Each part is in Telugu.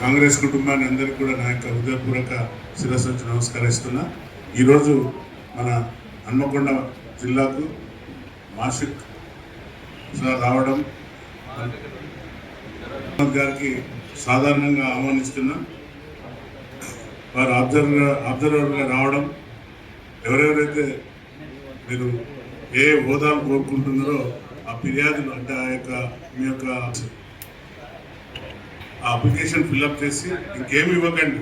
కాంగ్రెస్ కుటుంబాన్ని అందరికీ కూడా నా యొక్క హృదయపూర్వక శిరస్సు నుంచి నమస్కరిస్తున్నా. ఈరోజు మన హన్మకొండ జిల్లాకు మాషిక్ రావడం గారికి సాధారణంగా ఆహ్వానిస్తున్నా. వారు అబ్జర్వర్గా రావడం, ఎవరెవరైతే మీరు ఏ హోదాలు కోరుకుంటున్నారో ఆ ఫిర్యాదులు అంటే ఆ యొక్క మీ యొక్క ఆ అప్లికేషన్ ఫిల్అప్ చేసి ఇంకేమి ఇవ్వకండి.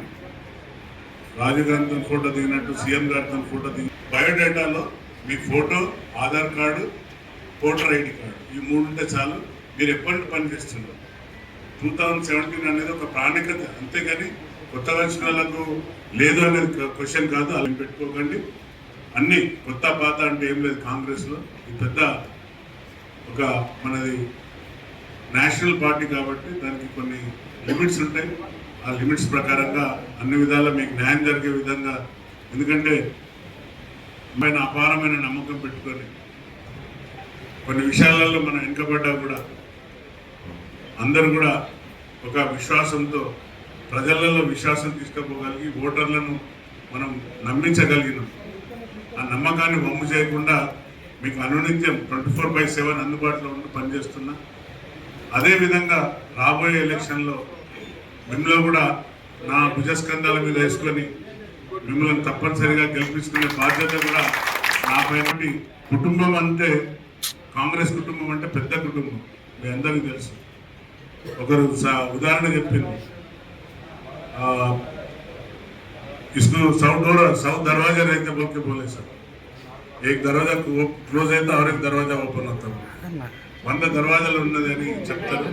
రాజీవ్ గారితో ఫోటో దిగినట్టు సీఎం గారితో ఫోటో దిగి బయోడేటాలో మీ photo, Aadhaar card, voter ID card ఈ మూడు ఉంటే చాలు. మీరు ఎప్పటి పని చేస్తున్నారు. 2017 అనేది ఒక ప్రాణికత, అంతేగాని కొత్త వచ్చిన వాళ్ళకు లేదు అనేది క్వశ్చన్ కాదు. అలా పెట్టుకోకండి. అన్నీ కొత్త పాత అంటే ఏం లేదు. కాంగ్రెస్లో ఈ పెద్ద ఒక మనది నేషనల్ పార్టీ కాబట్టి దానికి కొన్ని లిమిట్స్ ఉంటాయి. ఆ లిమిట్స్ ప్రకారంగా అన్ని విధాలా మీకు న్యాయం జరిగే విధంగా, ఎందుకంటే పైన అపారమైన నమ్మకం పెట్టుకొని కొన్ని విషయాలలో మనం వెనుకబడ్డా కూడా అందరూ కూడా ఒక విశ్వాసంతో ప్రజలలో విశ్వాసం తీసుకుపోగలిగి ఓటర్లను మనం నమ్మించగలిగినాం. ఆ నమ్మకాన్ని వమ్ము చేయకుండా మీకు అనునిత్యం 24/7 అందుబాటులో ఉండి పనిచేస్తున్నా. అదేవిధంగా రాబోయే ఎలక్షన్లో మిమ్మల్ని కూడా నా భుజస్కంధాల మీద వేసుకొని మిమ్మల్ని తప్పనిసరిగా గెలిపించుకునే బాధ్యత కూడా నా పైన. కుటుంబం అంటే కాంగ్రెస్ కుటుంబం అంటే పెద్ద కుటుంబం, మీ అందరికీ తెలుసు. ఒకరు ఉదాహరణ చెప్పింది, इसको 100 दरवाजा रहते बोल के बोले सर, एक दरवाजा क्लोज అయితే और एक दरवाजा ఓపెన్ అవుతాం. 100 దర్వాజాలు ఉన్నది అని చెప్తారు.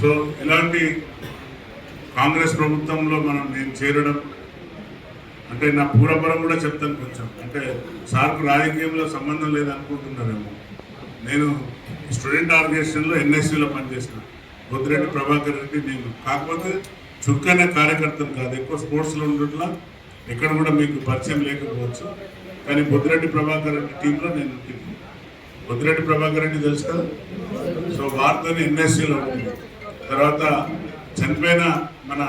సో ఇలాంటి కాంగ్రెస్ ప్రభుత్వంలో నేను చేరడం అంటే నా పూర్వపరం కూడా చెప్తాను. కొంచెం అంటే సార్కు రాజకీయంలో సంబంధం లేదనుకుంటున్నారేమో. నేను స్టూడెంట్ ఆర్గనైజేషన్లో ఎన్ఎస్యూలో పనిచేసిన బొద్దిరెడ్డి ప్రభాకర్ రెడ్డి నేను. కాకపోతే చురుకైన కార్యకర్తను కాదు, ఎక్కువ స్పోర్ట్స్లో ఉండట్లా ఎక్కడ కూడా మీకు పరిచయం లేకపోవచ్చు. కానీ బొద్దిరెడ్డి ప్రభాకర్ రెడ్డి టీంలో నేను ఉంటుంది. బొద్దిరెడ్డి ప్రభాకర్ రెడ్డి తెలుసు కదా. సో వారితో ఎన్ఎస్సీలో ఉంటుంది. తర్వాత చనిపోయిన మన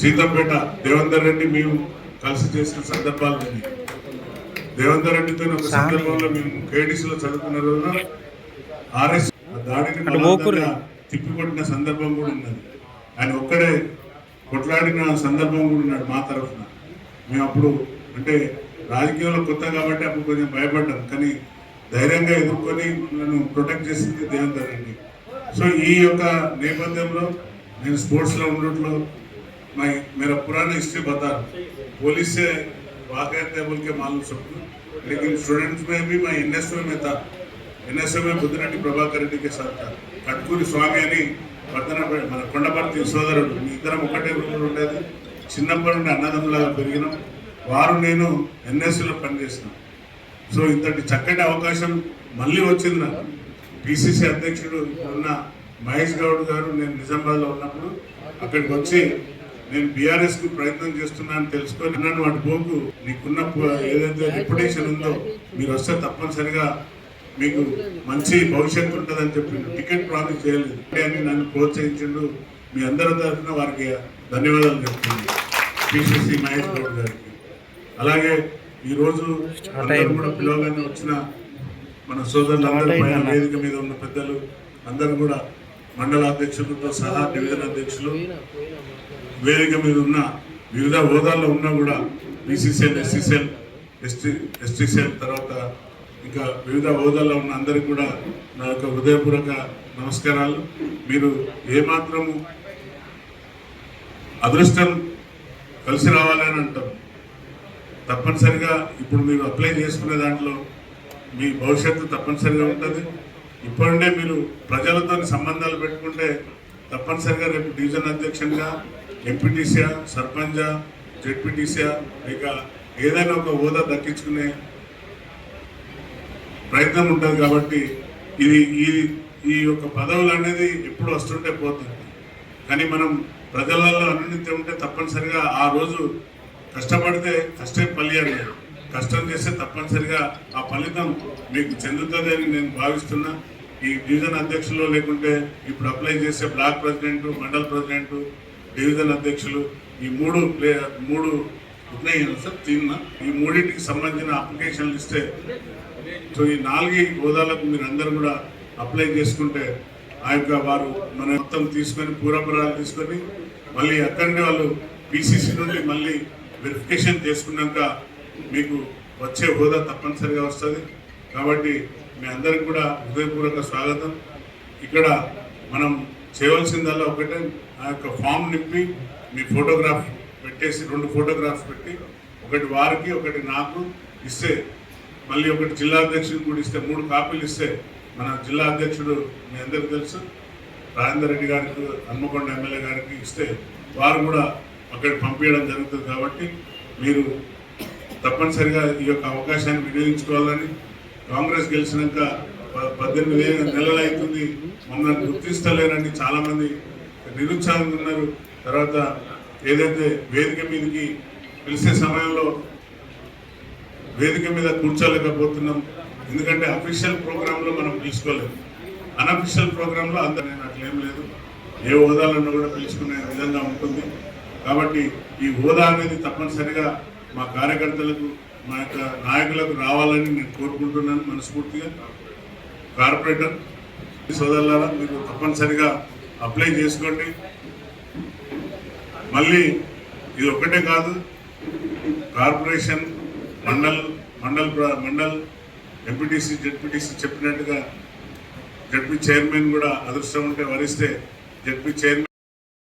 సీతంపేట దేవేందర్ రెడ్డి మేము కలిసి చేసిన సందర్భాలు ఉన్నాయి. దేవేందర్ రెడ్డితో ఒక సందర్భంలో మేము కేడీసీలో చదువుకున్న రోజున ఆర్ఎస్ దాడిని తిప్పికొట్టిన సందర్భం కూడా ఉన్నది. ఆయన ఒక్కడే కొట్లాడిన సందర్భం కూడా ఉన్నాడు మా తరఫున. మేము అప్పుడు అంటే రాజకీయంలో కొత్త కాబట్టి అప్పుడు కొంచెం భయపడ్డాం, కానీ ధైర్యంగా ఎదుర్కొని నన్ను ప్రొటెక్ట్ చేసింది దేవేందర్ రెడ్డి. సో ఈ యొక్క నేపథ్యంలో నేను స్పోర్ట్స్లో ఉండట్లో मेरा पुराना हिस्ट्री बता रहा हूँ. पुलिस से वाकई बोल के मालूम सबको, लेकिन स्टूडेंट्स में भी मैं एनएसयू में था. एनएसयू में बुद्धिरेड्डी प्रभाकर रेड्डी के साथ था. कटकूरी स्वामी అని మన కొండపర్తి సోదరుడు, మీ ఇద్దరం ఒకటే రూమ్లో ఉండేది. చిన్నప్పటి నుండి అన్నదమ్ములాగా పెరిగినాం. వారు నేను ఎన్ఎస్యూలో పనిచేసినాం. సో ఇంతటి చక్కటి అవకాశం మళ్ళీ వచ్చింది నాకు. పిసిసి అధ్యక్షుడు ఉన్న మహేష్ గౌడ్ గారు నేను నిజామాబాద్లో ఉన్నప్పుడు అక్కడికి వచ్చి నేను బీఆర్ఎస్కు ప్రయత్నం చేస్తున్నాను తెలుసుకొని నన్ను వాటి పోకు, నీకున్న ఏదైతే రెప్యుటేషన్ ఉందో మీరు వస్తే తప్పనిసరిగా మీకు మంచి భవిష్యత్తు ఉంటుందని చెప్పిండు. టికెట్ ప్రామిస్ చేయలేదు అని నన్ను ప్రోత్సహించిండు. మీ అందరి తరఫున వారికి ధన్యవాదాలు చెప్తుంది పిసిసి మహేష్ గౌడ్ గారికి. అలాగే ఈరోజు అందరూ కూడా పిలవగానే వచ్చిన మన సోదరులందరూ, పైన వేదిక మీద ఉన్న పెద్దలు అందరూ కూడా, మండల అధ్యక్షులతో సహా డివిజన్ అధ్యక్షులు, వేదిక మీద ఉన్న వివిధ హోదాల్లో ఉన్నా కూడా బీసీసీఎల్, ఎస్సీసీఎల్, ఎస్టీసీఎల్, తర్వాత ఇంకా వివిధ హోదాల్లో ఉన్న అందరికీ కూడా నా యొక్క హృదయపూర్వక నమస్కారాలు. మీరు ఏమాత్రము అదృష్టం కలిసి రావాలని అంటారు. తప్పనిసరిగా ఇప్పుడు మీరు అప్లై చేసుకునే దాంట్లో మీ భవిష్యత్తు తప్పనిసరిగా ఉంటుంది. ఇప్పుడే మీరు ప్రజలతో సంబంధాలు పెట్టుకుంటే తప్పనిసరిగా రేపు డివిజన్ అధ్యక్షునిగా, ఎంపీటీసీయా, సర్పంచా, జెడ్పీటీసీయా, లేక ఏదైనా ఒక హోదా దక్కించుకునే ప్రయత్నం ఉంటుంది. కాబట్టి ఈ యొక్క పదవులు అనేది ఎప్పుడు వస్తుంటే పోతుంది. కానీ మనం ప్రజలలో అనునిత్యం ఉంటే తప్పనిసరిగా ఆ రోజు కష్టపడితే కష్టే ఫలియాలి. కష్టం చేస్తే తప్పనిసరిగా ఆ ఫలితం మీకు చెందుతుంది అని నేను భావిస్తున్నా. ఈ డివిజన్ అధ్యక్షులు లేకుంటే ఇప్పుడు అప్లై చేసే block president, mandal president, division అధ్యక్షులు ఈ మూడు ఉన్నాయి కదా సార్, ఈ మూడింటికి సంబంధించిన అప్లికేషన్లు ఇస్తే, సో ఈ 4 హోదాలకు మీరు అందరూ కూడా అప్లై చేసుకుంటే ఆ యొక్క వారు మన మొత్తం తీసుకొని పూర్వపరాలు తీసుకొని మళ్ళీ అక్కడనే వాళ్ళు పిసిసి నుండి మళ్ళీ వెరిఫికేషన్ చేసుకున్నాక మీకు వచ్చే హోదా తప్పనిసరిగా వస్తుంది. కాబట్టి మీ అందరికి కూడా హృదయపూర్వక స్వాగతం. ఇక్కడ మనం చేయవలసిందల్లా ఒకటే, ఆ యొక్క ఫామ్ నింపి మీ ఫోటోగ్రాఫ్ పెట్టేసి 2 ఫోటోగ్రాఫ్స్ పెట్టి ఒకటి వారికి ఒకటి నాకు ఇస్తే, మళ్ళీ ఒకటి జిల్లా అధ్యక్షుడికి కూడా ఇస్తే 3 కాపీలు ఇస్తే మన జిల్లా అధ్యక్షుడు మీ అందరికీ తెలుసు రాజేందర్ రెడ్డి గారికి, హన్మకొండ ఎమ్మెల్యే గారికి ఇస్తే వారు కూడా అక్కడికి పంపించడం జరుగుతుంది. కాబట్టి మీరు తప్పనిసరిగా ఈ యొక్క అవకాశాన్ని వినియోగించుకోవాలని, కాంగ్రెస్ గెలిచినాక 18 నెలలు అవుతుంది మమ్మల్ని గుర్తిస్తలేరని చాలామంది నిరుత్సాహంగా ఉన్నారు. తర్వాత ఏదైతే వేదిక మీదకి పిలిచే సమయంలో వేదిక మీద కూర్చోలేకపోతున్నాం, ఎందుకంటే అఫీషియల్ ప్రోగ్రాంలో మనం పిలుచుకోలేదు. అన్అఫీషియల్ ప్రోగ్రాంలో అందరూ అట్లేం లేదు, ఏ హోదాలను కూడా పిలుచుకునే విధంగా ఉంటుంది. కాబట్టి ఈ హోదా అనేది తప్పనిసరిగా మా కార్యకర్తలకు, మా యొక్క నాయకులకు రావాలని నేను కోరుకుంటున్నాను మనస్ఫూర్తిగా. కార్పొరేటర్ సోదరులారా, మీరు తప్పనిసరిగా అప్లై చేసుకోండి. మళ్ళీ ఇది ఒక్కటే కాదు, కార్పొరేషన్, మండల్ ఎంపీటీసీ, జెడ్పీటీసీ చెప్పినట్టుగా జడ్పీ చైర్మన్ కూడా అదృష్టం ఉంటే వరిస్తే జడ్పీ చైర్మన్